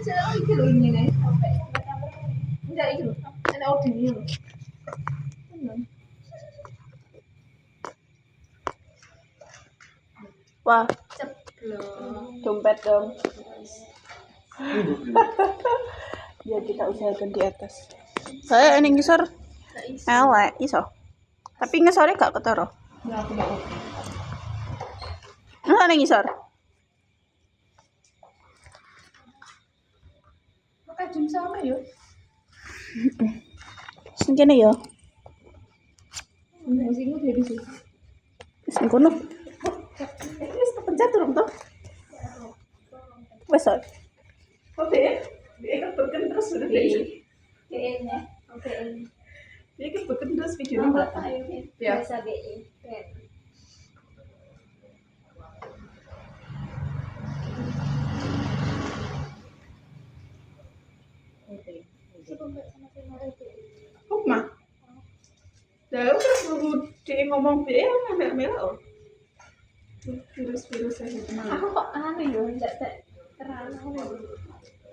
Saya iki lho ini nih. Enggak iki lho. Ada ordin ini lho. Wah, Ceplok. dompet dong. Ya kita usahakan di atas. Saya ini ngisor elek iso. Tapi ngisore gak ketara. Ya aku mau. Nah, ning ngisor. Maka jam sama yo. Sing kene ya. Enggak sih dari sini. Wis ning kono. Wis kepencet durung to? Wes. Oke. Dia kepencet terus sudah deh. Kayaknya. Oke. Dia kepencet terus videonya. Ya. Biasa BI. Hukma. Dah terus dia ngomong BE enggak merah. Virus-virus aja teman. Aku kok aneh yo, enggak terlalu.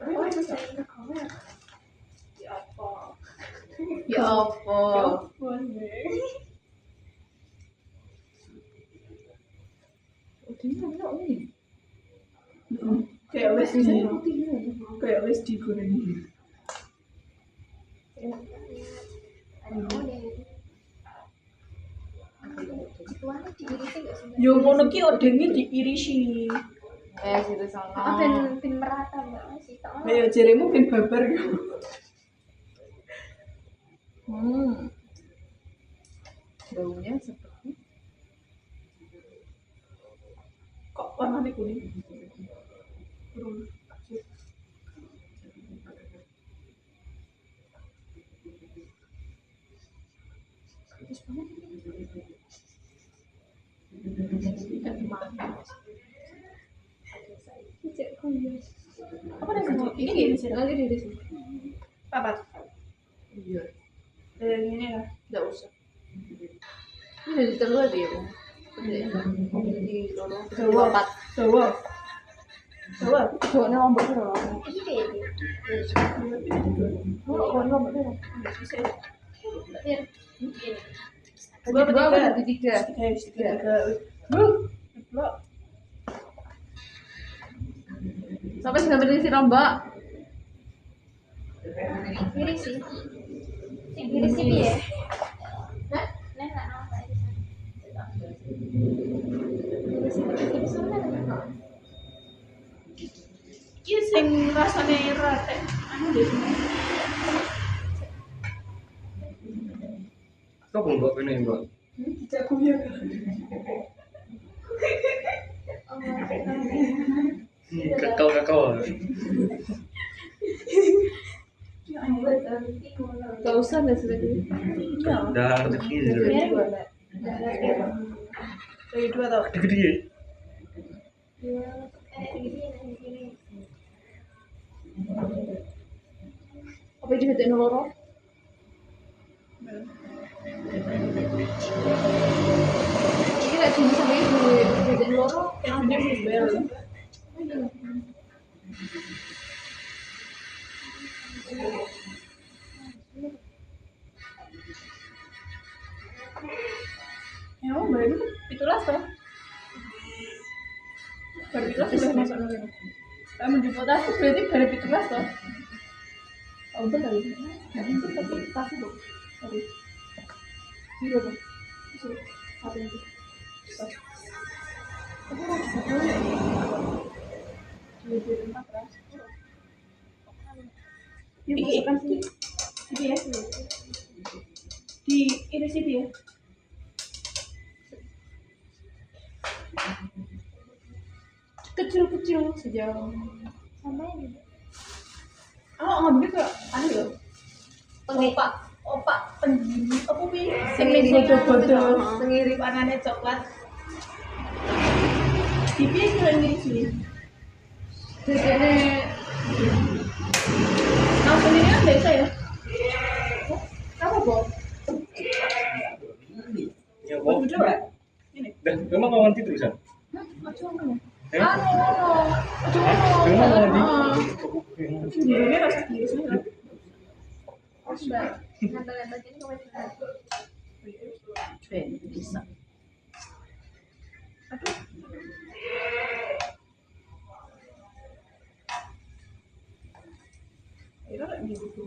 Oh, itu saya ke kamera. Ya apa? Ya apa? Ya apa nih? Kayak wes digoreng. Yo ngono ki odenge diirisi. Situ sono. Ben merata Mbak sih. Ayo jaremu ben babar yo. Baunya seperti Kok warnanya kuning? Kurang. Apa dah semua? Ini gini sih. lagi di sini. Papat. Iya. Ini lah. Enggak usah. Ini dari telur dia, Bang. Di lorong Dawa. empat. Dawa. Dawa. Soalnya lombok itu loh. Oh, lombok itu. Dua Dua tiga. atau tiga? Tiga. Blok. Sampai 9 sih Mbak. Kiri sih. Kiri sih ya. Nah, enggak apa Iki sing rasane rate. Anu deh. Kok mbok kene mbok? Jago ya. Kakao. Gak usah nggak sudah dulu. Dah rezeki. Dari dua tau. Gede-gede. Apa itu hati noloro? Ini lagi cuma sama ibu hati noloro. Yang dia bel. Ya, baru itulah toh. Baru itulah sudah masuk lagi. Saya menjemput aku berarti baru itulah toh. Oh betul kali. Nah itu tapi pasti dong. Sorry. Iya dong. Apa itu? Aku mau coba ya. Jadi empat ras. Ini masukkan sini. Ini ya. Di ini sih dia. Kecil-kecil sejauh sama ini. Ngambil ke anu ya. Opak penggini apa pi? Sing bodoh-bodoh, sengiri warnane coklat. Di piye kira ngisi? Jadi Langsung ini kan biasa ya? apa Bob? Ya kok. Coba. Ini. Dah, memang mau nanti terusan. Hah? Macam mana? Eh? Anu, Judulnya rasa biasa lah. Nempel-nempel ini kau bisa. Itu lagi gitu.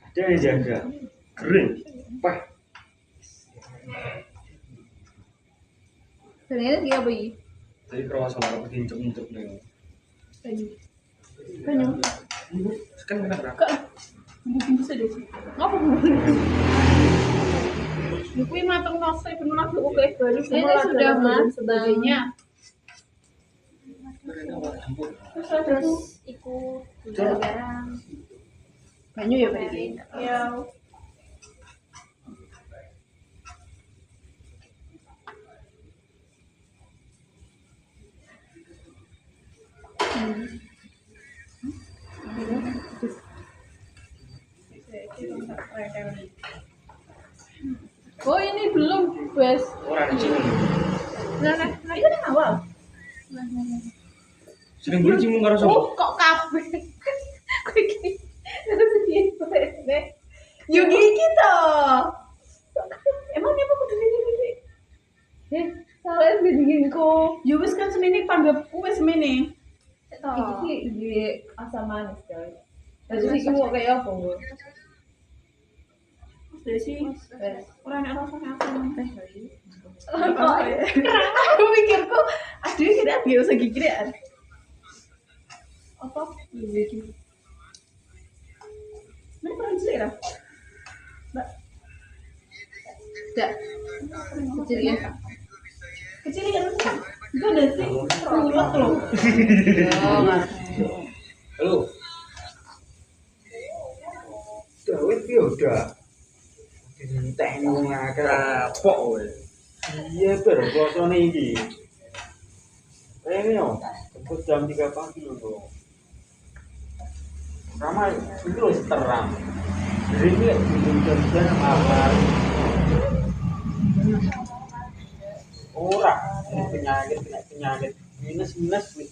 Ada yang jaga. Keren. Wah. Sebenarnya dia apa ini? Tadi kerasa aku diinjek-injek nih. Banyu. Kan enak kan? Kak. Bisa deh. Ngapa? Kui matang nasi penuh nasi oke banyu Ini sudah mas sebagainya. Terus ikut gula garam. Banyu ya berarti. Ya. Oh ini belum wes. Orang cium. Nah itu yang awal. Sering beli cium karo sapa? Oh kok kabeh. Kok iki. Terus iki deh. Yugi kita. Emang dia mau kudu ini. Salah bikin ko. Ya wis kan semene panggapku wis semene. Iki di asam manis guys. Terus iki mau kayak apa bu? Desi, orang yang rasanya apa nih? Kerang. Aku mikirku, aduh kira dia usah gigiran. Apa? Gigi. Mana pernah sih lah? Mbak, Tidak. Kecil ya. kecil kan? Enggak ada sih, kulot loh. Halo. Dawet ki udah. Dintek wong akeh rapok kowe. Iya ber posone iki. Ini yo, kebut jam 3 pagi lho, Bro. Ramai itu harus terang. Jadi ini jam-jam awal. Ora, penyakit minus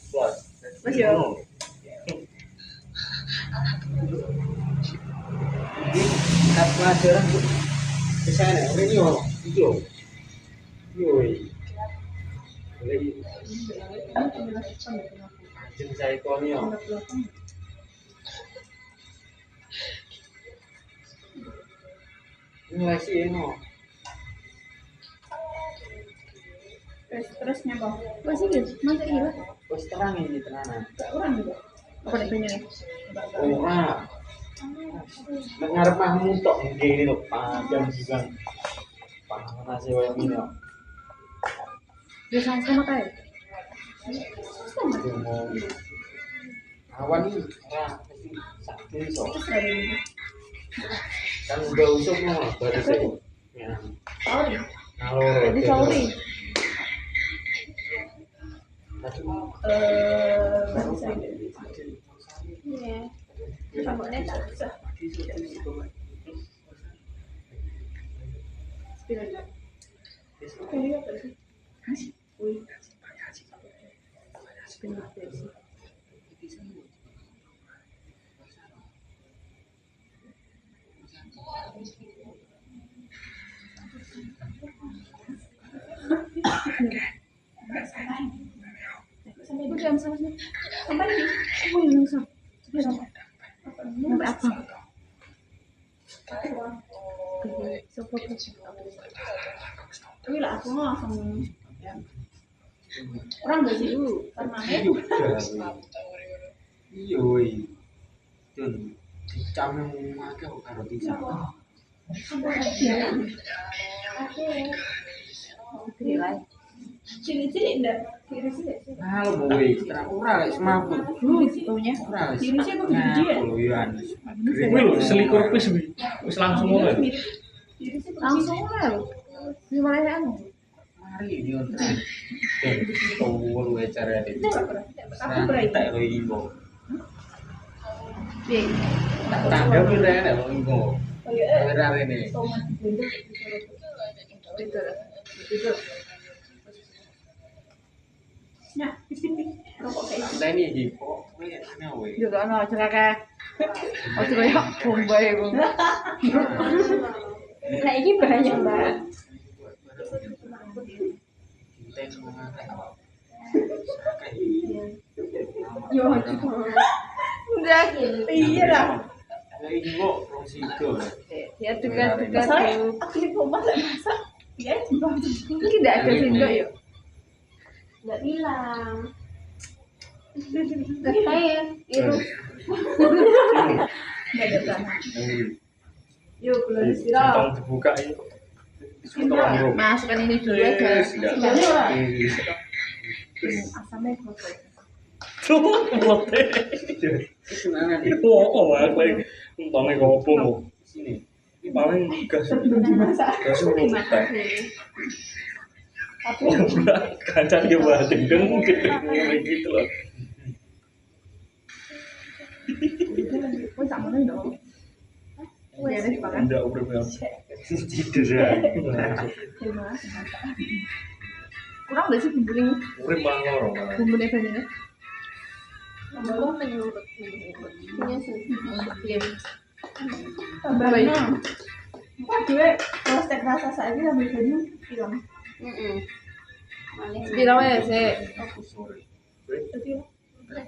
plus. Mas yo. Jadi kat pelajaran ke sana ini yo, itu. Yoi. Jeng saya konyo. Ini sih no. Terusnya bang. Masih gitu. Masa iya? Wes terang ini tenanan. Orang juga. Apa nih punya nih? Ora. Nek ngarep mahmu tok ngene lho, panjang juga. Panas e wae ngene. Dia sama kayak. Awan ini ora mesti sakit iso. Kan udah usuk no, baru sih. Ya. Sorry. Ngalor. Jadi sorry. Baru saya. Iya. Sampai tak bisa. Sampai di. Sampai apa? Wih lah aku langsung orang gak sih karena Iya woi. Dun dicam yang akeh kok karo dicam. ciri-ciri enggak ciri-ciri Halo boy, terang ora lek semaput. punya Ora wis. ciri-ciri aku gede ya Loyan. Kuwi lho selikur wis langsung ngono. Langsung lah. Gimana anu? Mari dia ontrak. Tahu lu cara itu. aku berai Tak lo ingo. Piye? Tangga pun ada lo ingo. oh ya Ora rene. tomat bunda Betul. Betul. nah rokok mateni iki kok kowe aneh wae. Yo gak ono celaka. Ojo koyo bombay iku. Nah ini banyak mbak. Kita semua Yo juga. Udah Iya lah. ini kok rong sido. ya juga Masalahnya aku di rumah lagi masak. Ya juga. mungkin tidak ada sendok ya. Nggak bilang. Kayak itu Nggak ada tanah. yuk belum istirahat. Sentang dibuka ini. Sentang bro. Masukkan ini dulu aja. Sebenarnya lah. Asamnya keluar. Tuh, kelote. Oh, aku lagi umpamanya ngopo sini. Ini paling gas. Sebelum dimasak. Gas Terima kita. kasih. Tapi Kancang dia buat dendeng kayak gitu loh. kok sama nih dong. Ya, ada dimakan. Tidak udah bilang tidur ya. Terima kasih masak. Kurang nggak sih bumbunya? Urip malah lorong. Bumbunya banyak. Kalau menurut punya sih. Iya. Tambahnya. Kok gue kalau stek rasa saja sampai banyu hilang. Bilang aja sih. Aku sorry. Jadi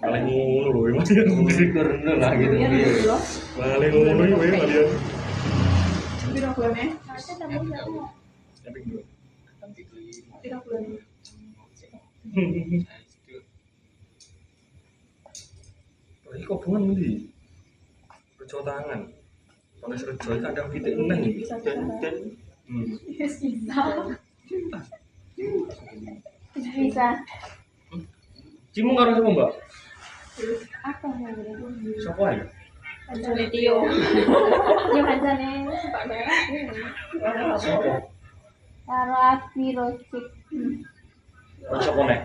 Paling ngono lho, Mas. Karena lah gitu. ya dulu loh. Paling ngono iki wae kalian. Piro bulannya? Harusnya tambah satu. Tapi bro. Piro bulannya? Ini kok bungan ndi? Rejo tangan. Pakai rejo kadang pitik meneh iki. Bisa bisa. Yes, bisa. Bisa. Cimung karo sapa, Mbak? Apa yang ada? Sapa ae? Kancane Tio. Ya kancane suka merah. Sapa? Karo Abi Rosik. Oh, sapa nek?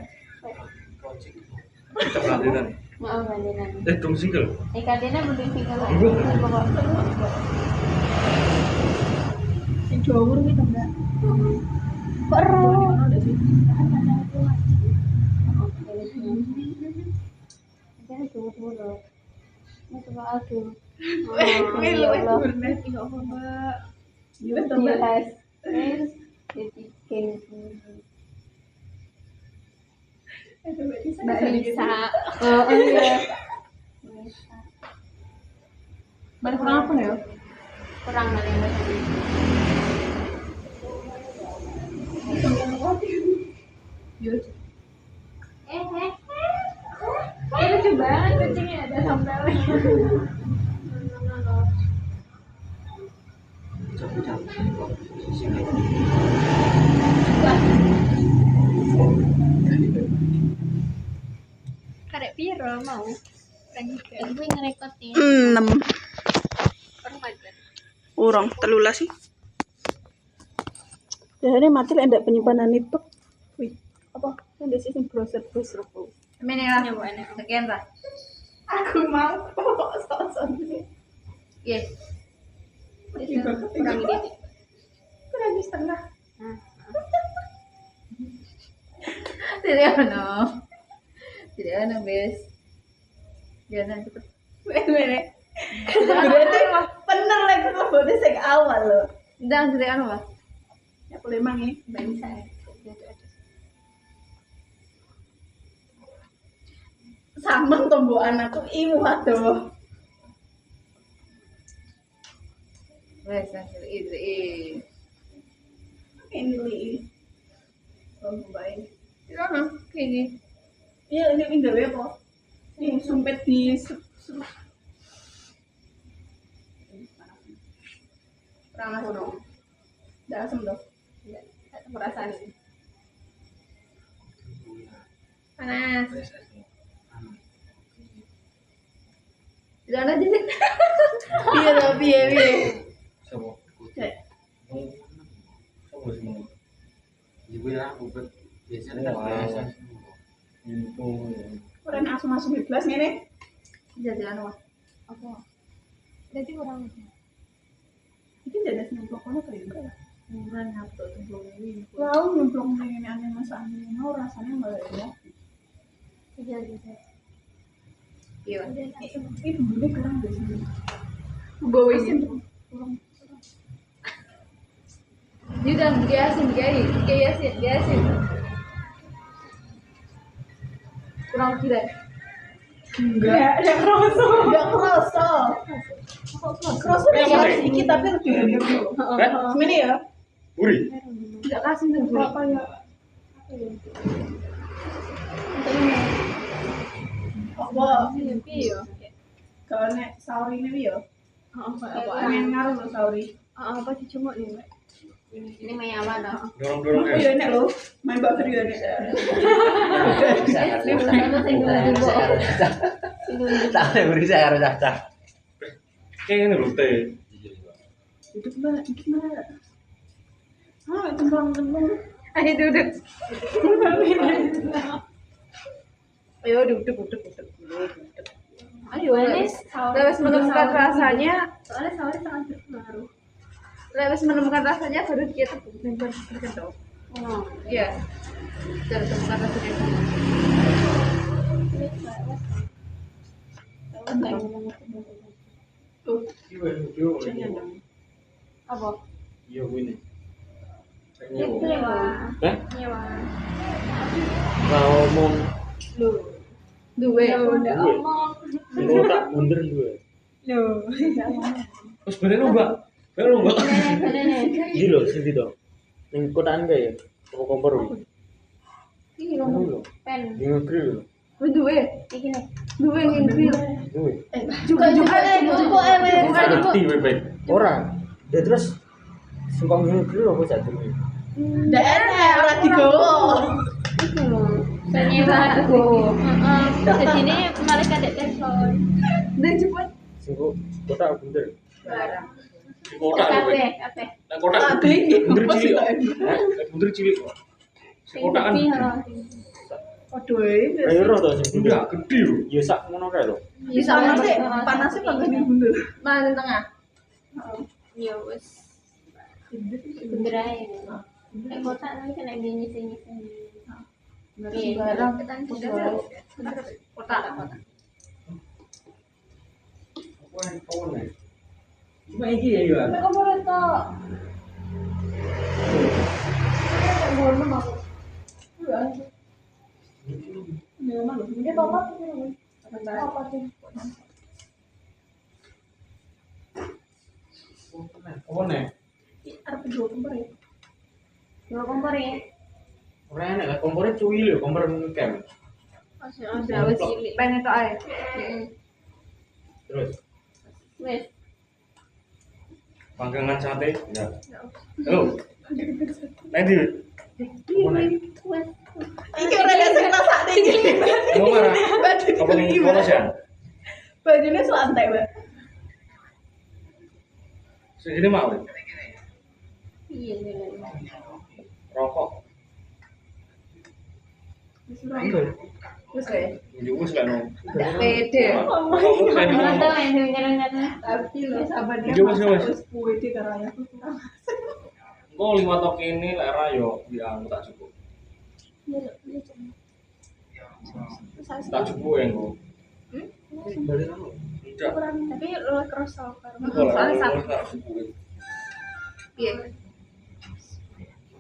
Kita pelantikan. Mau gandengan. Dong single. Kadene mending tinggal Iya. pokok. Sing jawur gitu enggak? Kok ero? Ada sih. Jadi jawur loh. Ini coba aduh. Wih, lu bernet ya apa, Mbak? Iya, jelas. Terus jadi kayak Mbak Lisa. Oh iya. Lisa. Balik kurang apa ya? Kurang dari Mbak tadi. Yuk. Lucu banget kucingnya ada sambelnya. Karek piro mau? Gue ngerekotin. 6 Permajan. urang 13 sih. Jadi mati lah ndak penyimpanan itu. Wih, apa? Ada sih browser browser. Ini lah. Sekian lah. Aku mau kok sosok ini. Iya. Kurang ini. Kurang setengah. Tidak ono. Tidak ono, Bes. Jangan cepet. Bener. Berarti bener lagi kebodnya sing awal loh. Ndang tidak ono, Pak. Ya boleh mang ya. Bisa ya. Sama tombol anakku imu aduh. Wes, itu. Ini li. Tombol baik. Tidak ono, kini. Iya ini gawe apa? Ini sumpet di Kurang aku dong. dah asem dong. Perasaan ini. Panas. Tidak ono jadi. Iya dong, piye. Sapa? Cek. Sapa sih mau? Ibu ya, ubet biasanya kan biasa. Info. Kurang asem-asem bebas ngene. Jadi ono, Pak. Apa? Berarti kurang. Iki ada nyemplok ono kali enggak? Kurang apa tuh belum. Lalu nyemplok ngene aneh masak aneh mau rasanya enggak ya. Iya. Iya. Ini bumbunya kurang deh sini. Bawa ini. Dia udah diasin, diasin. Kurang kira. Enggak kerasa. Enggak kerasa. Kerasa udah sedikit tapi lebih banyak dulu. Ini ya. Buri. Tidak kasih tuh. Berapa ya? Apa? Iya. Kalau nek sauri ini ya. Apa? Pengen ngaruh loh sauri. Apa sih cuma ini? Ini main apa dah? Dorong-dorong Oh iya nek lo main buffer ya nek. Tak beri saya harus cacah. Kayak ini loh teh. Duduk mbak, duduk mbak. Ah, tembang. Ayo duduk. Ayo duduk. Ayo, Lewis menemukan rasanya. Soalnya sauri sangat berpengaruh. Lewis menemukan rasanya baru dia terbentuk. Oh, iya. Cara temukan rasanya. Apa? Iya ini. Nyewa. Hah? Nyewa. Ngomong Duwe. duwe. Kalau tak mundur duwe. Loh. Terus bener enggak? Bener enggak? Bener. Iya loh, sini dong. Ning kotaan enggak ya? Toko kompor. Ini Anu loh. lho. Pen. Di grill. Duwe. Iki nih. Duwe yang grill. Duwe. Juga Bukan Ngerti bebek. Ora. Ya terus suka ngene grill apa sak dulu? Ndak enak ora digowo. Itu loh. Nyewa aku. Jadi ini malah kadek telepon. Dan cepet. Sing kok kotak bener. Barang. Di kotak lho. Kafe. Nah kotak Ada ini bener apa sih cilik. tak? Hah? Bener cilik kok. Kotak kan. Aduh, ini Ayo ro to sing enggak gede lho. Ya sak ngono kae lho. Bisa panasnya panggang yang bundel. Mana tengah? Iya wes. Bener aja. Kayak kotak nanti kena nyisi-nyisi. Iya, barang kita kotak. Cuma iki ya ya. Mereka boleh tak? Boleh mau. Ini mana? Dia tomat itu. Apa sih? Apa nih? Arep dua kompor ya. Dua kompor ya. Ora enak lah kompornya cuy lho, kompor kem. Ada wes cilik. Pengen tok ae. Terus Wes. panggangan sate enggak. Halo. Nanti. Wes. Iki ora ada sing rasane iki. Mau marah. Baju Apa ning polos ya? bajunya selantai, Mbak. Segini mau. Iya. Rokok. Wes kae. Njus kan. Ndak pede. Kamu kan Ada yang dengar-dengar. Tapi lo sabar dia. Jujur, Mas. Wis kuwe di karaya. Kok liwat tok kene lek ra yo dianggo tak cukup. Tak cukup ya engko. Balik kamu. Enggak. Tapi lo terus tau Soalnya soalnya tak satu. cukup. Iya.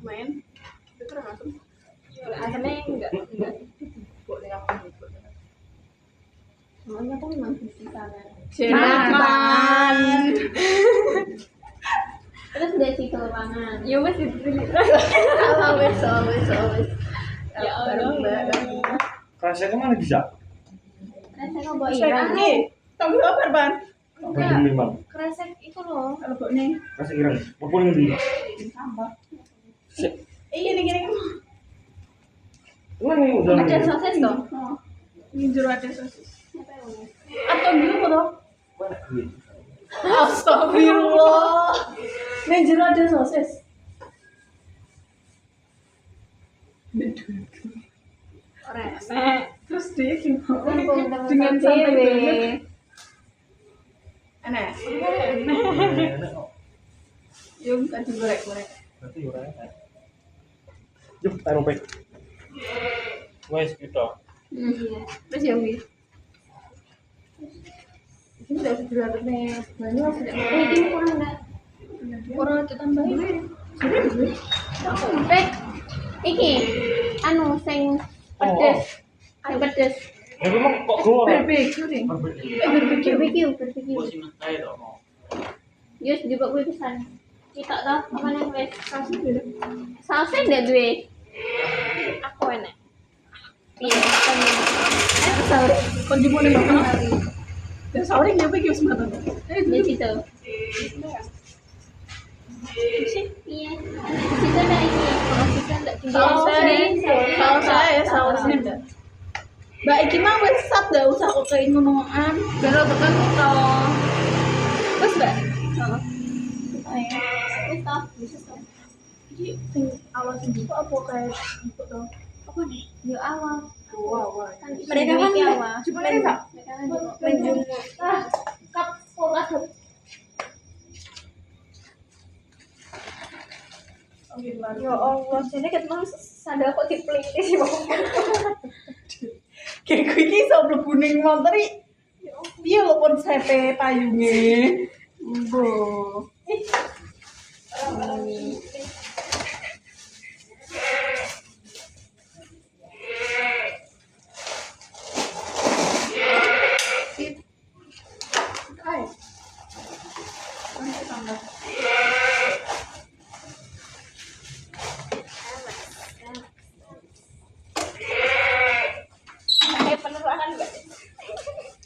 Main. Itu termasuk. Asalnya enggak. Boleh aku ikut. Semuanya kan memang di sana. Makan. Terus dari situ ruangan. Ya wes itu. Always. Ya Allah. Rasanya mana bisa? Kresek kok bawa Saya irang. ini. Tahu apa, Ban? Apa demi bang? Kresek itu loh. Kalau kok nih Rasa ireng. Apa yang di? tambah. Sik. Gini. Ini udah. Ada sosis dong. Oh. Ini jero ada sosis. Apa yang ini? Atau dulu toh? Banyak duit. Astagfirullah. Nih jero ada sosis. Resek. Terus dia gimana? Dengan Dengan santai banget. Enak. Enak kok. Yuk, tadi gorek-gorek. Berarti orangnya. Yuk, taruh pek. Wes kita. Iya. Terus yang ini. Ini udah 700 nih. Banyak sudah. Ini kurang enggak? Kurang itu tambahin. Sampai iki anu sing pedes. Sing pedes. Ya memang kok keluar. Barbecue nih. BBQ. Kok sih mentai to mau. Yus juga gue pesan. Kita tau apa nang wes. Sausnya beda. Sausnya ndak duwe. Aku enak. Iya, Sahur. Kon jumbo nih bapak. Dan sahur ini apa gitu semata? di situ. Iya. Di situ ada ini. Kalau situ ndak Sausnya ya, sausnya enggak. Mbak iki mah wis sat enggak usah kok kayak ngomongan. Biar tekan to. Terus Mbak. Heeh. Ayo. Wis toh, bisa toh. Iki sing awal sing buka apa kayak buka to? Apa nih? Yo awal. Wow. Kan Mereka kan awal. cuma ini Kak. Mereka kan menjumur. Kap pola kap. Ya Allah, sini ketemu sadar kok dipeliti sih Bang. Kayak gue iki iso mlebu ning motor iki. Piye lho pun sepe payunge. Mbo.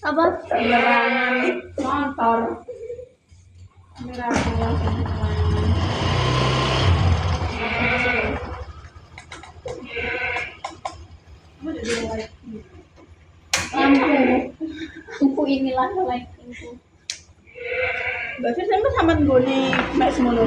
Apa? Penerangan motor. Lampu inilah lampu. Mbak Fir sampe sampean nggone mbak semono.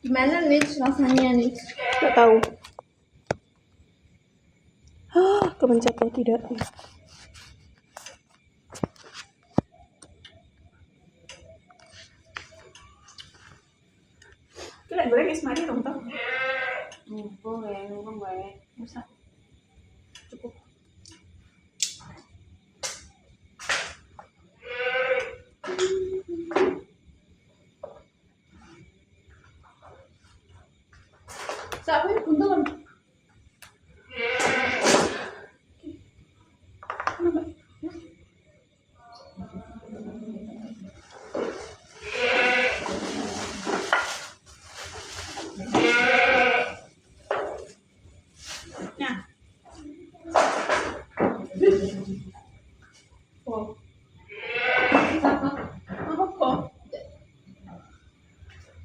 Gimana nih rasanya nih? Nggak tahu. Kepencet ya tidak. Kira goreng es mari dong tau. Boleh, boleh. Bisa. Cukup. Siapa yang buntelan? Nah. Wow. Apa kok?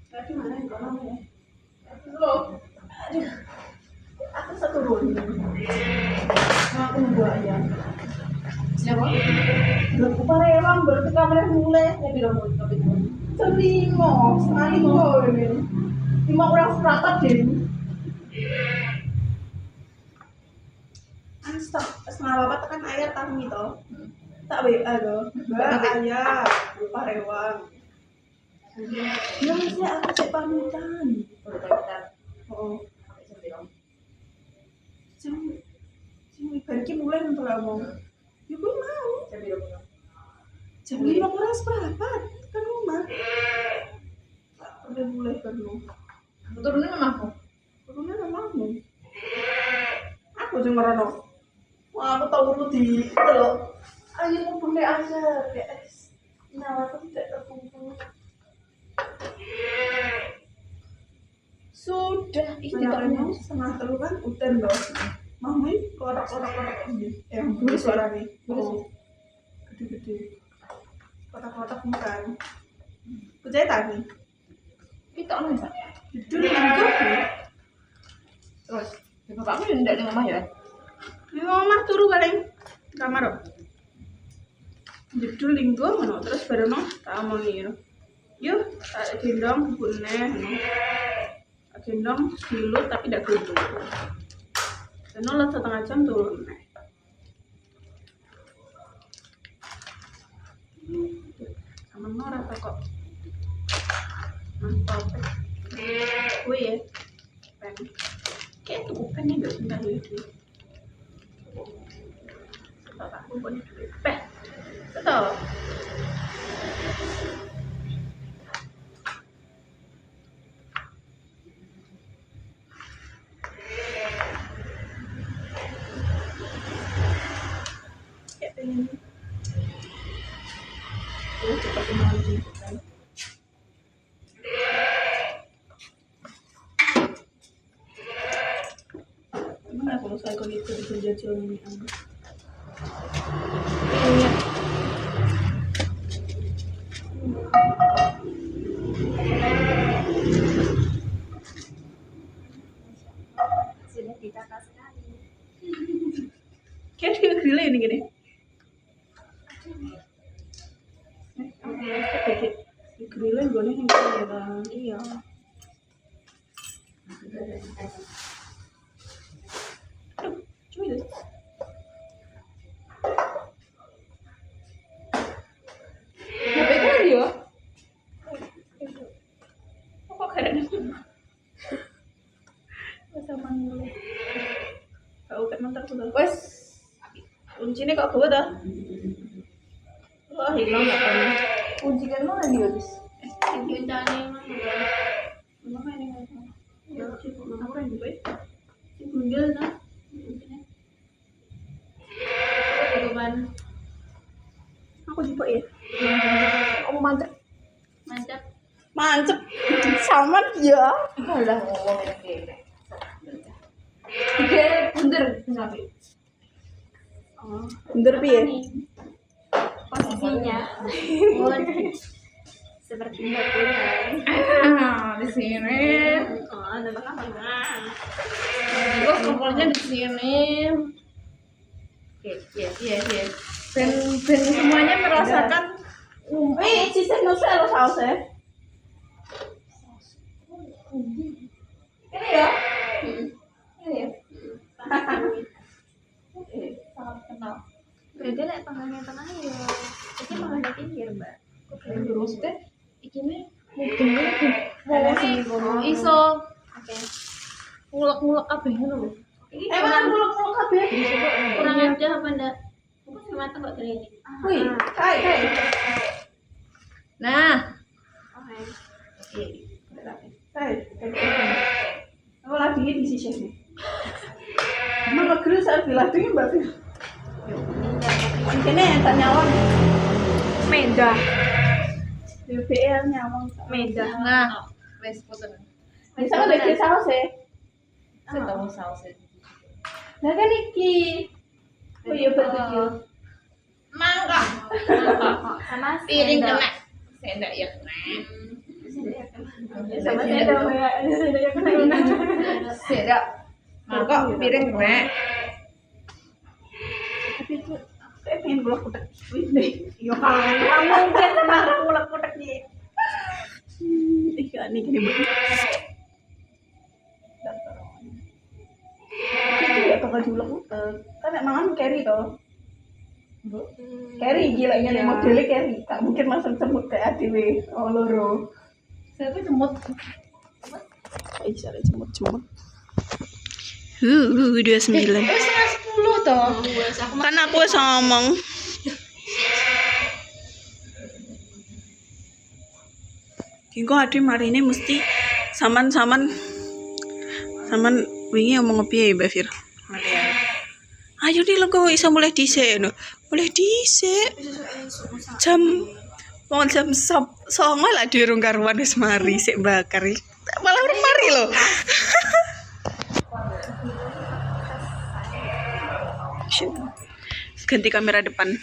Tapi mana yang kono ya? Loh. Aduh. Aku seturun. Mau aku nunggu aja. Siapa? Aku parewang baru ke kamar mulai. Ya bilang mau tapi selimo, sekali kok ini. 5 orang seperangkat deh. Setengah bapak tekan ayat kami toh. Tak WA toh. Mbak ayah lupa rewang. Ya mesti aku cek pamitan. Oh. Jam ibarat ki mulai untuk ngomong. Ya gue mau. Jam 5 kurang seperempat kan rumah. Udah mulai penuh. Turunnya mamaku. Turunnya mamamu. Aku sing merono. Wah, aku tahu lu di itu loh. Ayo mau boleh aja, guys. Nyawa aku tidak terkumpul. Sudah, ini ditanya setengah telu kan udan loh. Mami, kotak-kotak ini. Yang dulu suara nih. Oh. Gede-gede. Kotak-kotak bukan. Percaya tadi. Itu apa sih? Judul linggo. Terus, bapakmu yang tidak dengan mama ya? Di mama turu paling kamar kok. Judul linggo ngono terus baru no tak omongin. Yuk, tak gendong bune ngono. Tak gendong silut tapi tidak gendong. Dan setengah jam turun. Sama marah kok. Mantap. Gue ya. Pen. Kayak tuh pen nih gak sudah lagi. Setelah aku punya duit. Setelah. Kayak pengen. Cepat lagi kan. Gimana kalau saya itu bekerja jalan ini Angga? Iya. Sudah ditata sekali. Kayak dia gila ini gini. Gila gue nih yang kira. Iya. Aduh, cuma itu. Ngapain kan dia? Kok keren? Sama dulu. Kau kan mantar sudah. Wes. Kuncinya kok gue dah. Wah, hilang ya kan. Kunci kan mana dia guys? Diuntangnya mana ini nggak tahu. Ya, sih kok mana orang juga. Si Gundel dah. Itu kan. Aku juga ya. Kamu mantep. Mantap. Mantep. Sama dia. Udah ngomong kayak Oke, bener sampai. Oh, Bener piye? Posisinya seperti Mbak di sini. Oh, ada apa? Oh, kumpulnya di sini. Iya. Ben semuanya merasakan. Sisa nusa lo sausnya. Ini ya. sangat kenal. Berarti lek tengahnya ya. Iki malah pinggir, Mbak. Maksudnya, ini Iso. Oke. ngulek-ngulek kabeh ngono lho. Emang muluk-muluk kabeh. Kurang ada apa ndak? Bukan cuma mata kok ini. Wih, hai. Nah, Oke. Hai. Aku lagi di sisi sini. Emang negeri saya bilang ini Mbak Fir. Ini yang nyawang. medah. BBL nyawang. Medah. Nah, wes foto. Bisa kan lagi saus ya? Saya tahu sausnya. Nah kan iki. Oh iya betul. Mangga. Sama Piring sendok. kena. Sendok ya kena. Sama saya dong ya. Saya kena. Sendok. Mangga piring kena. Tapi itu saya pengen gulak kutek. Wih deh. Yo kan mungkin sama gulak kutek nih. Iya nih gini Bu. Itu ya bakal julek kutek. Kan emang carry toh. Carry gila ini modelnya carry. Tak mungkin langsung cemut kayak ADW. Oh loro. Saya tuh cemut. Bisa cemut. 29. Wes setengah 10 toh. Kan aku wis ngomong. Kiko ade mari ini mesti saman wingi ngomong piye Mbak Fir? Ayo nih lo kok iso mulai dhisik no. Mulai dhisik. Jam 9 lah dirung karuan wis mari sik bakar. Malah urung mari lho. Ganti kamera depan.